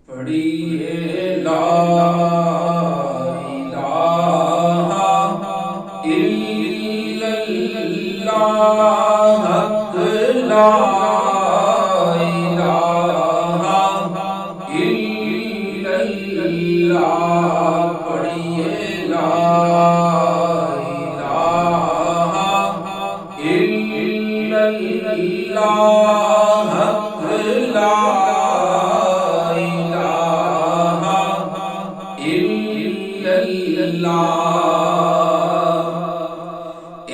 پڑھیے لا الہ الا اللہ، حق لا الہ الا اللہ، پڑھیے لا الہ الا اللہ، حق لا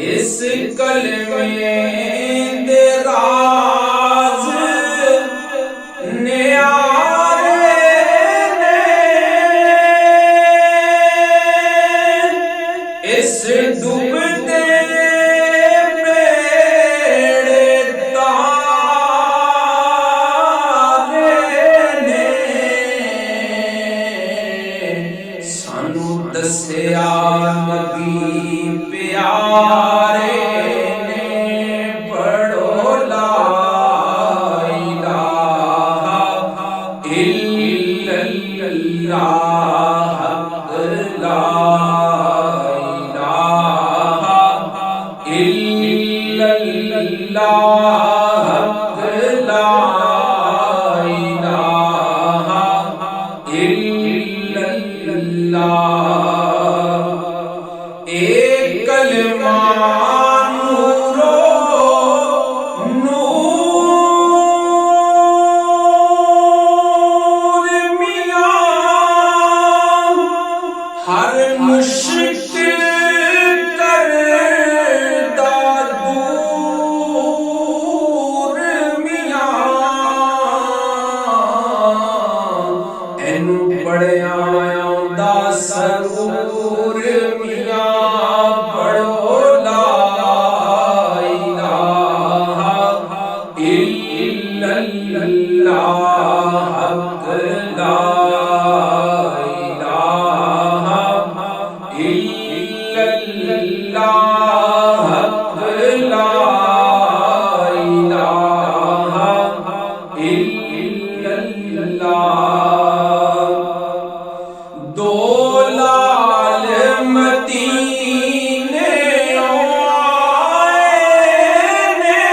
اس کلمے دے راز نیارے نے، اس ڈوبتے بیڑے تارے نے سانو دسیا نبی پیارے نے، پڑھو لا الہ الا اللہ، حق لا الہ الا اللہ، حق لا الہ الا اللہ، ایک کلمہ نورو نور میاں، ہر مشکل کردہ دور میاں، اینو پڑھیا آندا سرور میاں، پڑھو لا الہ الا اللہ، حق لا الہ الا اللہ، حق لا الہ الا اللہ، دو لال مدینے آئے نے،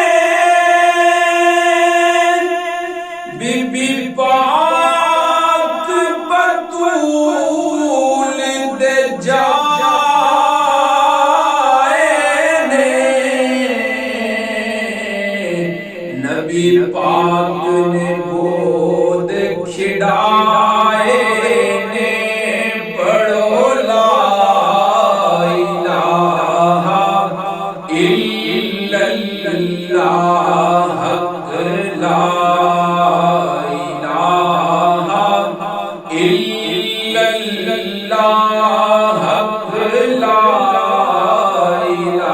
بی بی پاک بطول دے جائے نے، نبی پاک نے گود کھڑائے نے، پڑھو لا الہ الا اللہ، حق لا الہ الا اللہ، حق لا الہ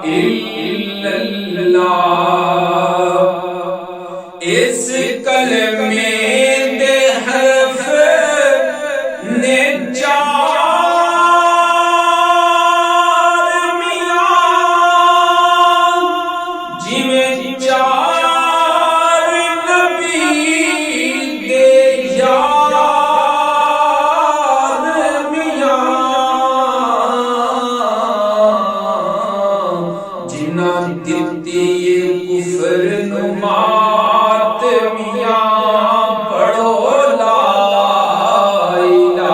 الا اللہ، اس کلمے دے حرف نے چار میاں، جویں چار نبی دے یار میاں، جنہاں دتی کفر نو مات میاں، پڑھو لا الہ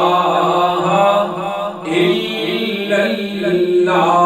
الا اللہ،